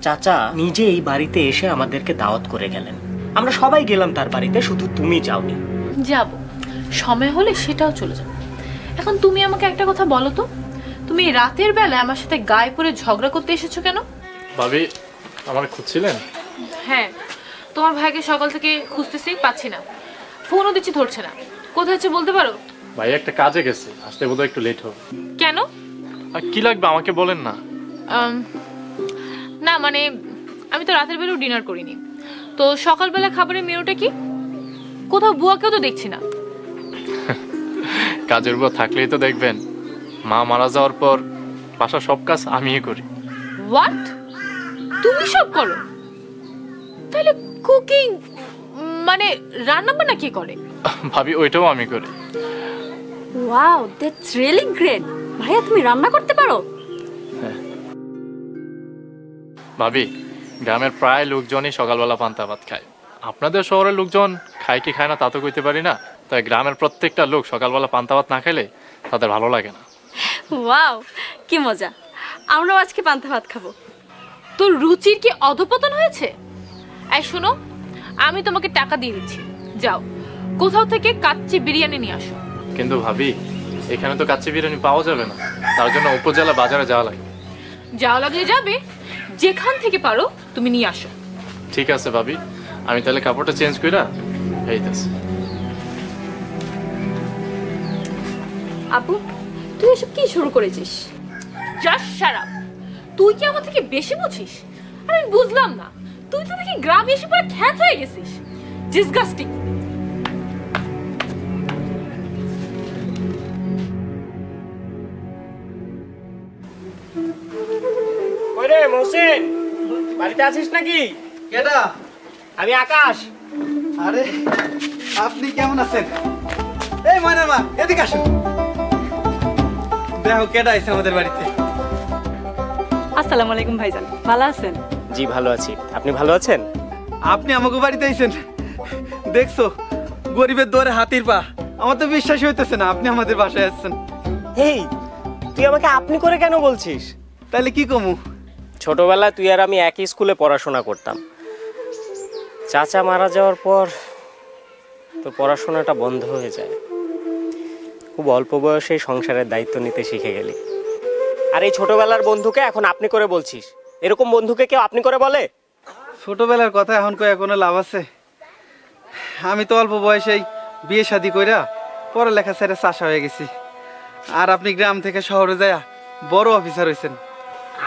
চাচা নিজে এই বাড়িতে এসে আমাদেরকে দাওয়াত করে গেলেন, আমরা সবাই গেলাম তার বাড়িতে, শুধু তুমি যাওনি। যাব, সময় হলে সেটাও চলে যাবে। এখন তুমি আমাকে একটা কথা বলো তো, তুমি রাতের বেলা আমার সাথে গায়ে পড়ে ঝগড়া করতে এসেছো কেন? ভাবি আমার খুঁজছিলেন? হ্যাঁ, তোমার ভাইকে সকাল থেকে খুঁজতেছি, পাচ্ছি না, ফোনও দিচ্ছি ধরছে না। কোথায় আছে বলতে পারো? ভাই একটা কাজে গেছে, আসতে বোধহয় একটু লেট হবে। কেন? আর কি লাগবে আমাকে বলেন না। না মানে আমি তো রাতের বেলাও ডিনার করিনি, তো সকালবেলা খাবারের মেনুটা কি? কোথাও বুয়াকেও তো দেখছি না। কাজের বুয়া থাকলেই তো দেখবেন, মা মারা যাওয়ার পর বাসার সব কাজ আমিই করি। হোয়াট? তুমি সব করো? তাহলে কুকিং মানে রান্না বান্না কে করে? ভাবি ওইটাও আমি করি। Wow, that's really great. ভাইয়া তুমি রান্না করতে পারো? ভাবি গ্রামের প্রায় লোকজনই সকালবেলা পান্তা ভাত খায়, আপনাদের শহরের লোকজন খায় কি খায় না তা তো কইতে পারি না, তাই গ্রামের প্রত্যেকটা লোক সকালবেলা পান্তা ভাত না খেলে তাদের ভালো লাগে না। ওয়াও, কি মজা, আমরাও আজকে পান্তা ভাত খাবো। তোর রুচির কি অধপতন হয়েছে? এই শোনো, আমি তোমাকে টাকা দিয়ে দিচ্ছি, যাও কোথাও থেকে কাচ্চি বিরিয়ানি নিয়ে আসো। কিন্তু ভাবি এখানে তো কাচ্চি বিরিয়ানি পাওয়া যাবে না, তার জন্য উপজেলা বাজারে যাওয়া লাগে। যাওয়া লাগলে যাবে, যেখান থেকে পারো তুমি নিয়ে আসো। ঠিক আছে ভাবি, আমি তাহলে কাপড়টা চেঞ্জ কইরা এইতাছি। আপু তুই এসব কি শুরু করেছিস? Just shut up. তুই কি আমার থেকে বেশি বুঝিস? আর আমি বুঝলাম না, তুই তো দেখি গ্রামে এসে পুরো খ্যাত হয়ে গেছিস। ডিসগাস্টিং। ওরে মহসিন, বাড়িতে আছিস নাকি? কেডা? আমি আকাশ। আরে আপনি কেমন আছেন? এই ময়নার মা এদিকে আসুন, দেখো কেডা আইছে আমাদের বাড়িতে। আসসালামু আলাইকুম ভাইজান, ভালো আছেন? জি ভালো আছি, আপনি ভালো আছেন? আপনি আমাকে বাড়িতে আইছেন, দেখছো গরিবের দোয়ারে হাতির পা, আমার তো বিশ্বাসই হইতেছে না আপনি আমাদের বাসায় আসছেন। এই তুই আমাকে আপনি করে কেন বলছিস? তাহলে কি কমু? ছোটবেলায় তুই আর আমি একই স্কুলে পড়াশোনা করতাম, চাচা মারা যাওয়ার পর তো পড়াশোনাটা বন্ধ হয়ে যায়, খুব অল্প বয়সে সংসারের দায়িত্ব নিতে শিখে গেলি। আর এই ছোটবেলার বন্ধুকে এখন আপনি করে বলছিস? এরকম বন্ধুকে কেউ আপনি করে বলে? ছোটবেলার কথা এখন কয়ে কোনো লাভ আছে? আমি তো অল্প বয়সেই বিয়ে শাদি কইরা পড়ালেখা ছেড়ে চাষা হয়ে গেছি, আর আপনি গ্রাম থেকে শহরে যায় বড় অফিসার হয়েছেন।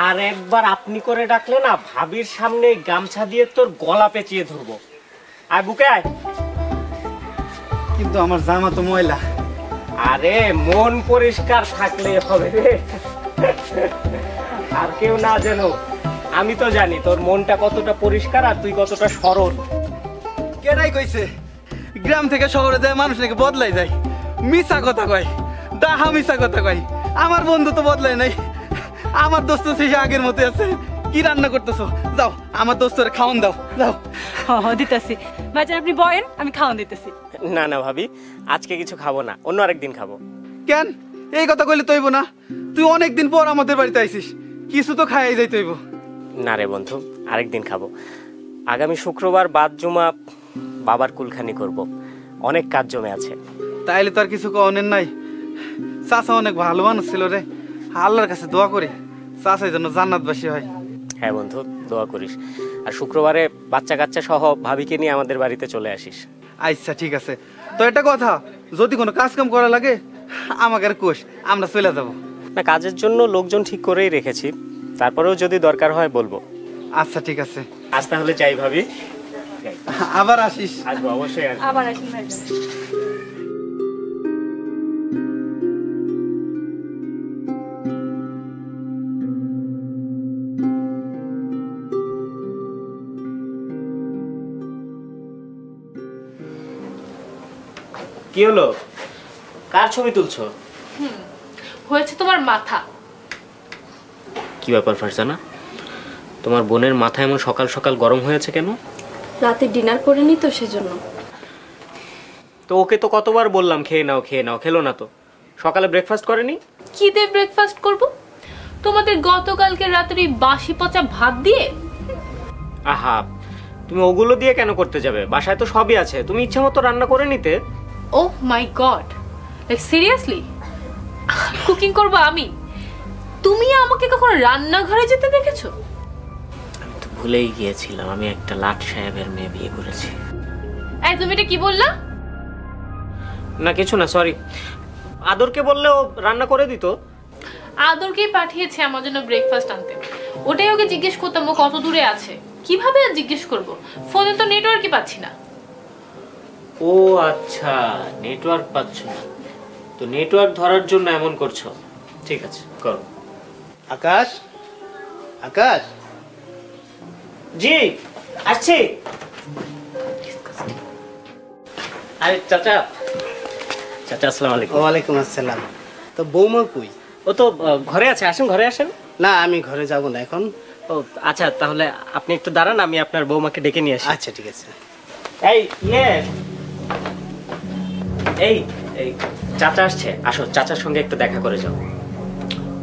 আর একবার আপনি করে ডাকলে না ভাবির সামনে গামছা দিয়ে তোর গলা পেঁচিয়ে ধরবো। আর বুকে আয়। কিন্তু আমার জামা তো ময়লা। আরে মন পরিষ্কার থাকলে হবে রে, আর কেউ না জানো, আমি তো জানি তোর মনটা কতটা পরিষ্কার আর তুই কতটা সরল। কেনাই কইছে গ্রাম থেকে শহরে যায় মানুষ নাকি বদলাই যায়? মিছা কথা কয়, ডাহা মিছা কথা কয়। আমার বন্ধু তো বদলাই নাই, আমার দোস্ত সে আগের মতো আছে। কি রান্না করতেছো? যাও আমার দোস্তরে খাওয়ান দাও, যাও। দিতেছি ভাইজান, আপনি বয়েন, আমি খাওয়ান দিতেছি। না না ভাবি, আজকে কিছু খাবো না, অন্য আরেকদিন খাবো। কেন এই কথা কইলে তৈব না? তুই অনেকদিন পর আমাদের বাড়িতে আইছিস, কিছু তো খাইয়াই যাই তৈব। না রে বন্ধু, আরেকদিন খাবো। আগামী শুক্রবার বাদ জুমা বাবার কুলখানি করব, অনেক কাজ জমে আছে। তাইলে তো আর কিছু কনের নাই। চাচা অনেক ভালো মানুষ ছিল রে, আল্লাহর কাছে দোয়া করি চাচাই যেন জান্নাতবাসী হয়। হ্যাঁ বন্ধু, দোয়া করিস। আর শুক্রবারে বাচ্চা কাচ্চা সহ ভাবিকে নিয়ে আমাদের বাড়িতে চলে আসিস। আচ্ছা ঠিক আছে। তো একটা কথা, যদি কোনো কাজ কাম করা লাগে আমাকে আর কোষ, আমরা চলে যাব। না, কাজের জন্য লোকজন ঠিক করেই রেখেছি, তারপরেও যদি দরকার হয় বলবো। আচ্ছা ঠিক আছে, আজ তাহলে যাই ভাবি। আবার আসিস। আসবো, অবশ্যই আসবো। আবার আসুন ভাইজান। কি হলো, কার ছবি তুলছো? হয়েছে তোমার মাথা। কি ব্যাপার ফারজানা, তোমার বোনের মাথা এমন সকাল সকাল গরম হয়েছে কেন? রাতে ডিনার করিনি তো সেজন্য। তো ওকে তো কতবার বললাম খেয়ে নাও খেয়ে নাও, খেলো না তো। সকালে ব্রেকফাস্ট করেনি? কি দিয়ে ব্রেকফাস্ট করব? তোমাদের গতকালকে রাতের এই বাসি পচা ভাত দিয়ে? আহা, তুমি ওগুলো দিয়ে কেন করতে যাবে? বাসায় তো সবই আছে, তুমি ইচ্ছা মতো রান্না করে নিতে। ও মাই গড, লাইক সিরিয়াসলি কুকিং করবো আমি? তুমি আমাকে কখনো রান্নাঘরে যেতে দেখেছো? আমি তো ভুলেই গিয়েছিলাম, আমি একটা লাট সাহেবের মেয়ে বিয়ে করেছি। এই তুমি এটা কি বললা? না কিছু না, সরি। আদরকে বললে ও রান্না করে দিত। আদরকেই পাঠিয়েছে আমার জন্য ব্রেকফাস্ট আনতে। ওটাই ওকে জিজ্ঞেস করতাম ও কত দূরে আছে। কিভাবে আর জিজ্ঞেস করব? ফোনে তো নেটওয়ার্কই পাচ্ছি না। ও আচ্ছা, নেটওয়ার্ক পাচ্ছ না তো, নেটওয়ার্ক ধরার জন্য এমন করছো। ঠিক আছে, করো। আকাশ, আকাশ। জি আসছি। আরে চাচা, চাচা আসসালামু আলাইকুম। ওয়ালাইকুম আসসালাম। তো বৌমা কই? ও তো ঘরে আছে, আসেন ঘরে আসেন। না, আমি ঘরে যাব না এখন। ও আচ্ছা, তাহলে আপনি একটু দাঁড়ান, আমি আপনার বৌমাকে ডেকে নিয়ে আসি। আচ্ছা ঠিক আছে। এই এই এই চাচা আসছে, আসো চাচার সঙ্গে একটু দেখা করে যাও।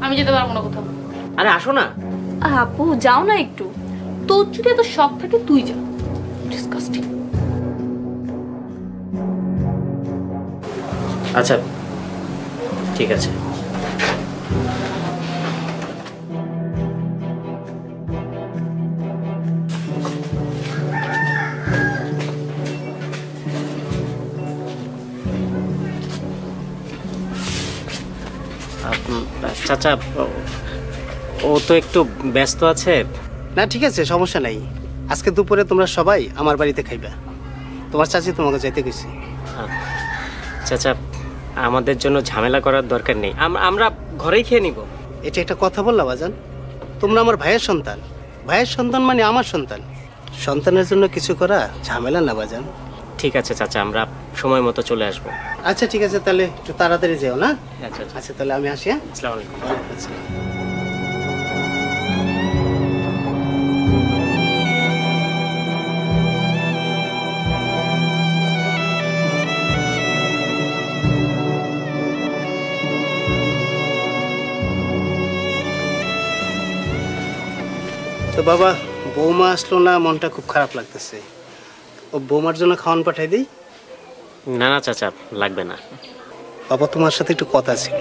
আমি যেতে পারবো না কোথাও। আরে আসো না। আপু যাও না একটু। তোর যদি এত শখ থাকে তুই যা। ডিসকাস্টিং। আচ্ছা ঠিক আছে। চাচা ও তো একটু ব্যস্ত আছে। না ঠিক আছে, সমস্যা নাই। আজকে দুপুরে তোমরা সবাই আমার বাড়িতে খাইবা। তোমার চাচি তোমাকে যাইতে কইছে। চাচা আমাদের জন্য ঝামেলা করার দরকার নেই, আমরা ঘরেই খেয়ে নিব। এটা একটা কথা বললা বাজান? তোমরা আমার ভাইয়ের সন্তান। ভাইয়ের সন্তান মানে আমার সন্তান। সন্তানের জন্য কিছু করা ঝামেলা না বাজান। ঠিক আছে চাচা, আমরা সময় মতো চলে আসবো। আচ্ছা ঠিক আছে, তাহলে একটু তাড়াতাড়ি যেও না। আচ্ছা আচ্ছা তাহলে আমি আসি। হ্যাঁ, আসসালামু আলাইকুম। ওয়ালাইকুম আসসালাম। তো বাবা, বৌমা আসলো না, মনটা খুব খারাপ লাগতেছে। ও বৌমার জন্য খাওয়ান পাঠাই দিই? না না চাচা, লাগবে না। বাবা তোমার সাথে একটু কথা ছিল।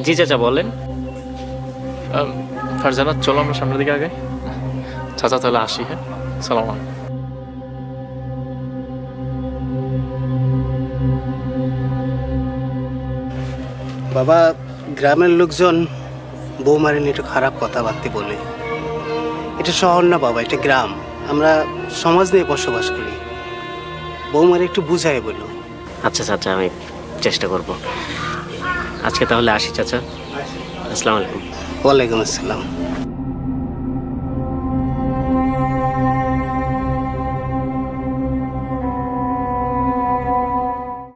জি চাচা বলেন। ফারজানা চলো আমরা সামনের দিকে আগে। চাচা তাহলে আসি। হ্যাঁ, সালাম আলাইকুম। বাবা, গ্রামের লোকজন বৌমারে নিয়ে একটু খারাপ কথাবার্তা বলে। এটা শহর না বাবা, এটা গ্রাম। আমরা সমাজ নিয়ে বসবাস করি। বৌমারে একটু বুঝাই বলো। আচ্ছা চাচা, আমি চেষ্টা করব। আজকে তাহলে আসি চাচা। আসসালামু আলাইকুম। ওয়ালাইকুম আসসালাম।